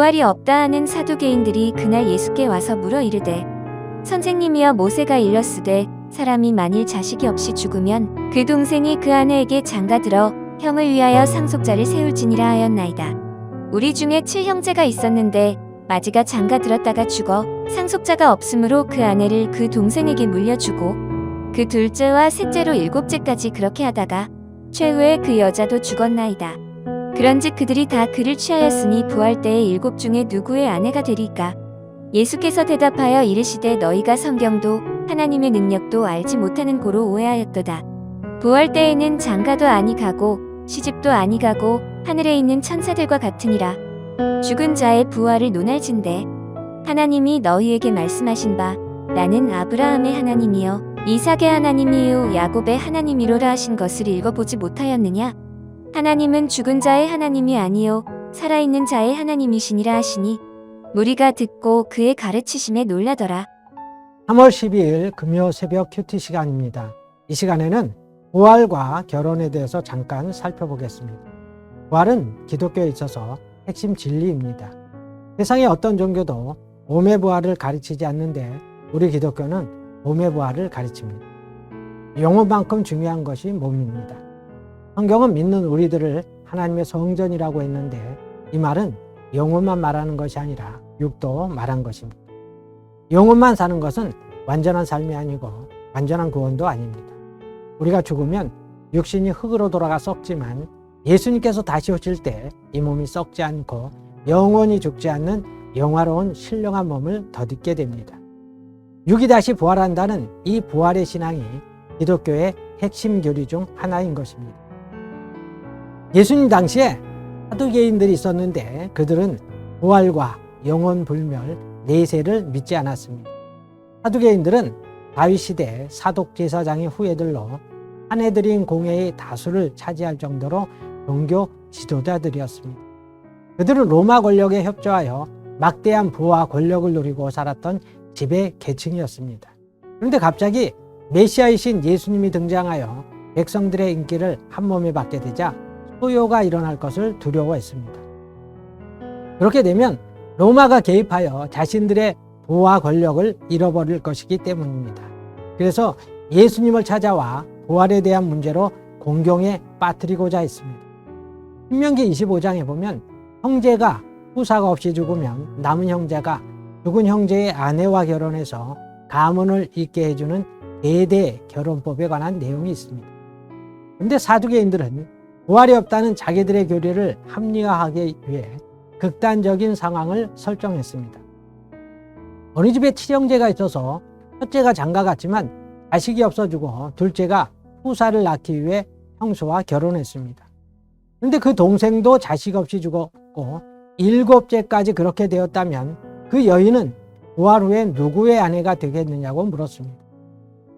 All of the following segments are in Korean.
부활이 없다 하는 사두개인들이 그날 예수께 와서 물어 이르되 선생님이여 모세가 일렀으되 사람이 만일 자식이 없이 죽으면 그 동생이 그 아내에게 장가들어 형을 위하여 상속자를 세울지니라 하였나이다. 우리 중에 7형제가 있었는데 마지가 장가들었다가 죽어 상속자가 없으므로 그 아내를 그 동생에게 물려주고 그 둘째와 셋째로 7째까지 그렇게 하다가 최후에 그 여자도 죽었나이다. 그런즉 그들이 다 그를 취하였으니 부활 때에 7 중에 누구의 아내가 되리까? 예수께서 대답하여 이르시되 너희가 성경도 하나님의 능력도 알지 못하는 고로 오해하였도다. 부활 때에는 장가도 아니 가고 시집도 아니 가고 하늘에 있는 천사들과 같으니라. 죽은 자의 부활을 논할진대 하나님이 너희에게 말씀하신 바 나는 아브라함의 하나님이요 이삭의 하나님이요 야곱의 하나님이로라 하신 것을 읽어보지 못하였느냐? 하나님은 죽은 자의 하나님이 아니요 살아있는 자의 하나님이시니라 하시니 무리가 듣고 그의 가르치심에 놀라더라. 3월 12일 금요 새벽 큐티 시간입니다. 이 시간에는 부활과 결혼에 대해서 잠깐 살펴보겠습니다. 부활은 기독교에 있어서 핵심 진리입니다. 세상의 어떤 종교도 몸의 부활을 가르치지 않는데 우리 기독교는 몸의 부활을 가르칩니다. 영혼만큼 중요한 것이 몸입니다. 성경은 믿는 우리들을 하나님의 성전이라고 했는데 이 말은 영혼만 말하는 것이 아니라 육도 말한 것입니다. 영혼만 사는 것은 완전한 삶이 아니고 완전한 구원도 아닙니다. 우리가 죽으면 육신이 흙으로 돌아가 썩지만 예수님께서 다시 오실 때 이 몸이 썩지 않고 영원히 죽지 않는 영화로운 신령한 몸을 덧입게 됩니다. 육이 다시 부활한다는 이 부활의 신앙이 기독교의 핵심 교리 중 하나인 것입니다. 예수님 당시에 사두개인들이 있었는데 그들은 부활과 영원 불멸 내세를 믿지 않았습니다. 사두개인들은 다윗 시대 사독 제사장의 후예들로 사내들인 공회의 다수를 차지할 정도로 종교 지도자들이었습니다. 그들은 로마 권력에 협조하여 막대한 부와 권력을 누리고 살았던 지배 계층이었습니다. 그런데 갑자기 메시아이신 예수님이 등장하여 백성들의 인기를 한몸에 받게 되자 소요가 일어날 것을 두려워했습니다. 그렇게 되면 로마가 개입하여 자신들의 부와 권력을 잃어버릴 것이기 때문입니다. 그래서 예수님을 찾아와 부활에 대한 문제로 공경에 빠뜨리고자 했습니다. 신명기 25장에 보면 형제가 후사가 없이 죽으면 남은 형제가 죽은 형제의 아내와 결혼해서 가문을 잇게 해주는 대대 결혼법에 관한 내용이 있습니다. 그런데 사두개인들은 부활이 없다는 자기들의 교리를 합리화하기 위해 극단적인 상황을 설정했습니다. 어느 집에 7형제가 있어서 첫째가 장가갔지만 자식이 없어지고 둘째가 후사를 낳기 위해 형수와 결혼했습니다. 그런데 그 동생도 자식 없이 죽었고 7째까지 그렇게 되었다면 그 여인은 부활 후에 누구의 아내가 되겠느냐고 물었습니다.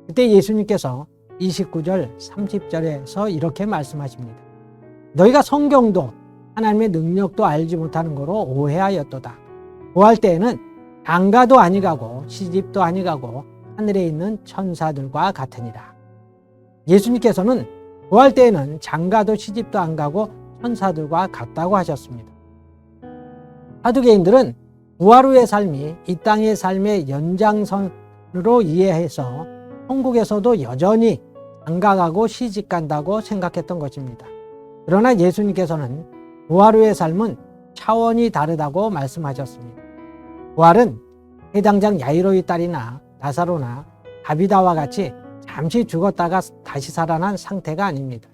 그때 예수님께서 29절 30절에서 이렇게 말씀하십니다. 너희가 성경도 하나님의 능력도 알지 못하는 거로 오해하였도다. 부활 때에는 장가도 아니가고 시집도 아니가고 하늘에 있는 천사들과 같으니라. 예수님께서는 부활 때에는 장가도 시집도 안 가고 천사들과 같다고 하셨습니다. 사두개인들은 부활 후의 삶이 이 땅의 삶의 연장선으로 이해해서 천국에서도 여전히 장가가고 시집 간다고 생각했던 것입니다. 그러나 예수님께서는 부활 후의 삶은 차원이 다르다고 말씀하셨습니다. 부활은 해당장 야이로의 딸이나 나사로나 다비다와 같이 잠시 죽었다가 다시 살아난 상태가 아닙니다.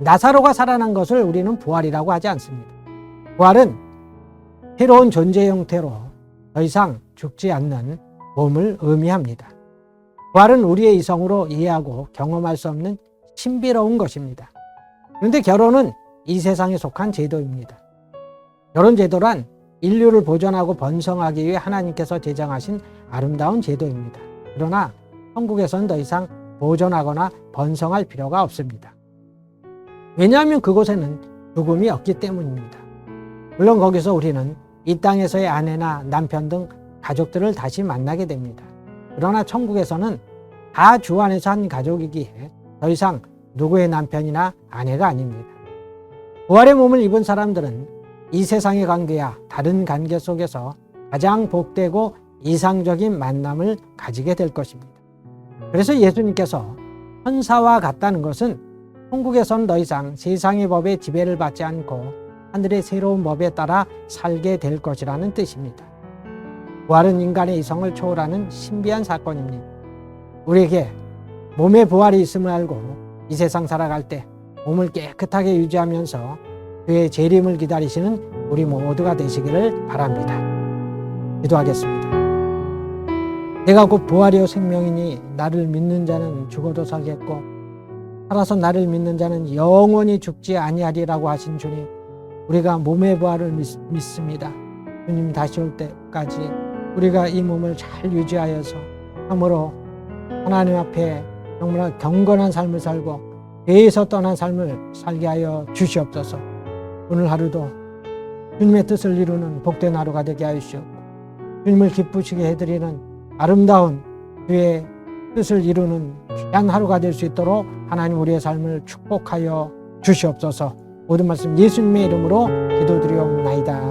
나사로가 살아난 것을 우리는 부활이라고 하지 않습니다. 부활은 새로운 존재 형태로 더 이상 죽지 않는 몸을 의미합니다. 부활은 우리의 이성으로 이해하고 경험할 수 없는 신비로운 것입니다. 그런데 결혼은 이 세상에 속한 제도입니다. 결혼 제도란 인류를 보존하고 번성하기 위해 하나님께서 제정하신 아름다운 제도입니다. 그러나 천국에서는 더 이상 보존하거나 번성할 필요가 없습니다. 왜냐하면 그곳에는 죽음이 없기 때문입니다. 물론 거기서 우리는 이 땅에서의 아내나 남편 등 가족들을 다시 만나게 됩니다. 그러나 천국에서는 다 주 안에서 한 가족이기에 더 이상 누구의 남편이나 아내가 아닙니다. 부활의 몸을 입은 사람들은 이 세상의 관계야 다른 관계 속에서 가장 복되고 이상적인 만남을 가지게 될 것입니다. 그래서 예수님께서 천사와 같다는 것은 천국에선 더 이상 세상의 법에 지배를 받지 않고 하늘의 새로운 법에 따라 살게 될 것이라는 뜻입니다. 부활은 인간의 이성을 초월하는 신비한 사건입니다. 우리에게 몸의 부활이 있음을 알고 이 세상 살아갈 때 몸을 깨끗하게 유지하면서 그의 재림을 기다리시는 우리 모두가 되시기를 바랍니다. 기도하겠습니다. 내가 곧 부활이요 생명이니 나를 믿는 자는 죽어도 살겠고 살아서 나를 믿는 자는 영원히 죽지 아니하리라고 하신 주님, 우리가 몸의 부활을 믿습니다. 주님 다시 올 때까지 우리가 이 몸을 잘 유지하여서 참으로 하나님 앞에 정말 경건한 삶을 살고 죄에서 떠난 삶을 살게 하여 주시옵소서. 오늘 하루도 주님의 뜻을 이루는 복된 하루가 되게 하여 주시옵고 주님을 기쁘시게 해드리는 아름다운 주의 뜻을 이루는 귀한 하루가 될 수 있도록 하나님 우리의 삶을 축복하여 주시옵소서. 모든 말씀 예수님의 이름으로 기도드리옵나이다.